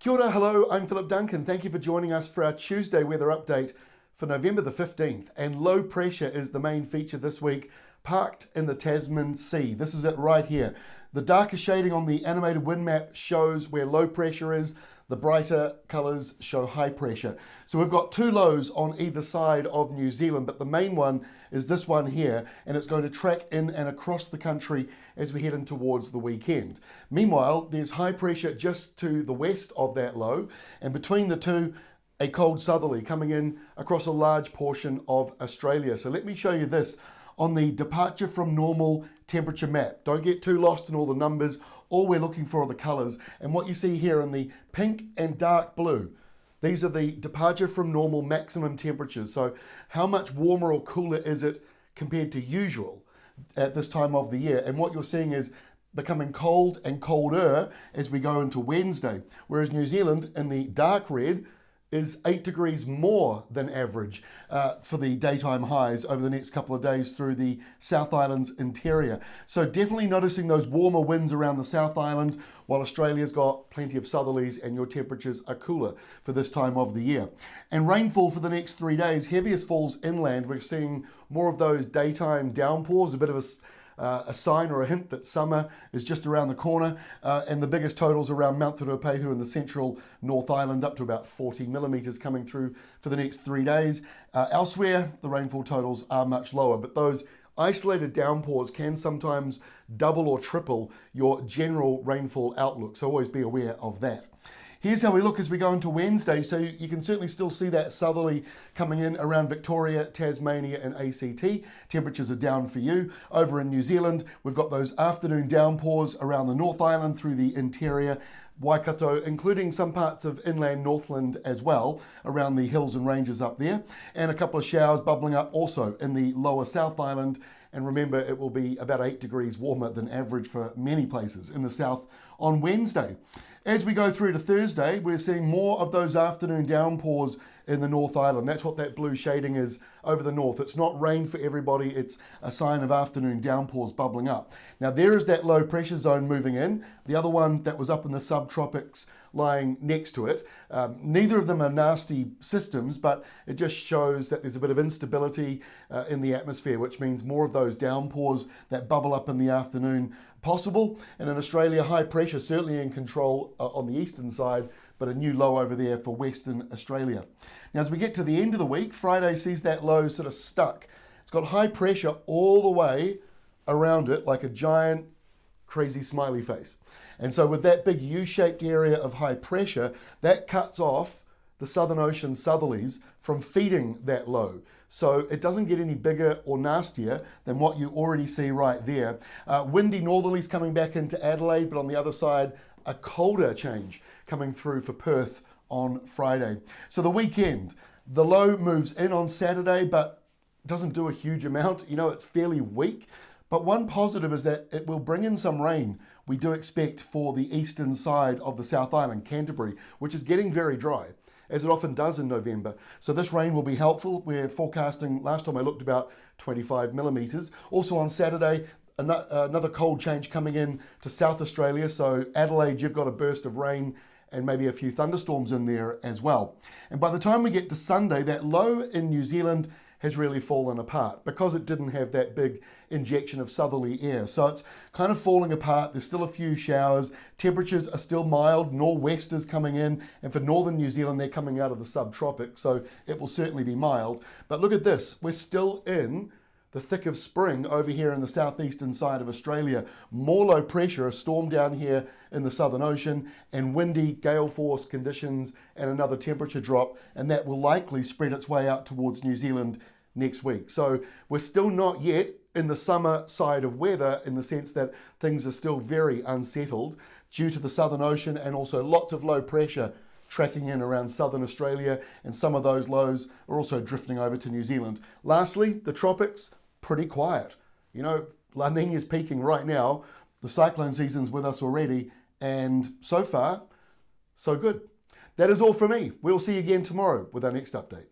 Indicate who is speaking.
Speaker 1: Kia ora, hello, I'm Philip Duncan. Thank you for joining us for our Tuesday weather update for November the 15th. And low pressure is the main feature this week, parked in the Tasman Sea. This is it right here. The darker shading on the animated wind map shows where low pressure is. The brighter colours show high pressure. So we've got two lows on either side of New Zealand, but the main one is this one here, and it's going to track in and across the country as we head in towards the weekend. Meanwhile, there's high pressure just to the west of that low, and between the two, a cold southerly coming in across a large portion of Australia. So let me show you this on the departure from normal temperature map. Don't get too lost in all the numbers. All we're looking for are the colours. And what you see here in the pink and dark blue, these are the departure from normal maximum temperatures. So how much warmer or cooler is it compared to usual at this time of the year? And what you're seeing is becoming cold and colder as we go into Wednesday. Whereas New Zealand in the dark red is 8 degrees more than average for the daytime highs over the next couple of days through the South Island's interior. So definitely noticing those warmer winds around the South Island, while Australia's got plenty of southerlies and your temperatures are cooler for this time of the year. And rainfall for the next 3 days, heaviest falls inland. We're seeing more of those daytime downpours, a bit of a sign or a hint that summer is just around the corner, and the biggest totals around Mount Ruapehu in the central North Island, up to about 40 millimetres coming through for the next 3 days. Elsewhere, the rainfall totals are much lower, but those isolated downpours can sometimes double or triple your general rainfall outlook, so always be aware of that. Here's how we look as we go into Wednesday. So you can certainly still see that southerly coming in around Victoria, Tasmania and ACT. Temperatures are down for you. Over in New Zealand, we've got those afternoon downpours around the North Island through the interior, Waikato, including some parts of inland Northland as well, around the hills and ranges up there. And a couple of showers bubbling up also in the lower South Island. And remember, it will be about 8 degrees warmer than average for many places in the south on Wednesday. As we go through to Thursday, we're seeing more of those afternoon downpours in the North Island. That's what that blue shading is over the north. It's not rain for everybody. It's a sign of afternoon downpours bubbling up. Now there is that low pressure zone moving in. The other one that was up in the subtropics lying next to it. Neither of them are nasty systems, but it just shows that there's a bit of instability in the atmosphere, which means more of those downpours that bubble up in the afternoon possible. And in Australia, high pressure certainly in control on the eastern side, but a new low over there for Western Australia. Now, as we get to the end of the week, Friday sees that low sort of stuck. It's got high pressure all the way around it like a giant crazy smiley face. And so with that big U-shaped area of high pressure, that cuts off the Southern Ocean southerlies from feeding that low. So it doesn't get any bigger or nastier than what you already see right there. Windy northerlies coming back into Adelaide, but on the other side, a colder change coming through for Perth on Friday. So the weekend, the low moves in on Saturday, but doesn't do a huge amount. You know, it's fairly weak. But one positive is that it will bring in some rain. We do expect for the eastern side of the South Island, Canterbury, which is getting very dry, as it often does in November. So this rain will be helpful. We're forecasting, last time I looked, about 25 millimetres. Also on Saturday, another cold change coming in to South Australia. So Adelaide, you've got a burst of rain and maybe a few thunderstorms in there as well. And by the time we get to Sunday, that low in New Zealand has really fallen apart because it didn't have that big injection of southerly air. So it's kind of falling apart. There's still a few showers. Temperatures are still mild. Nor'westers coming in. And for northern New Zealand, they're coming out of the subtropics. So it will certainly be mild. But look at this. We're still in the thick of spring over here in the southeastern side of Australia. More low pressure, a storm down here in the Southern Ocean, and windy gale force conditions and another temperature drop, and that will likely spread its way out towards New Zealand next week. So we're still not yet in the summer side of weather, in the sense that things are still very unsettled due to the Southern Ocean and also lots of low pressure tracking in around southern Australia, and some of those lows are also drifting over to New Zealand. Lastly, the tropics, pretty quiet. You know, La Nina's peaking right now. The cyclone season's with us already, and so far, so good. That is all from me. We'll see you again tomorrow with our next update.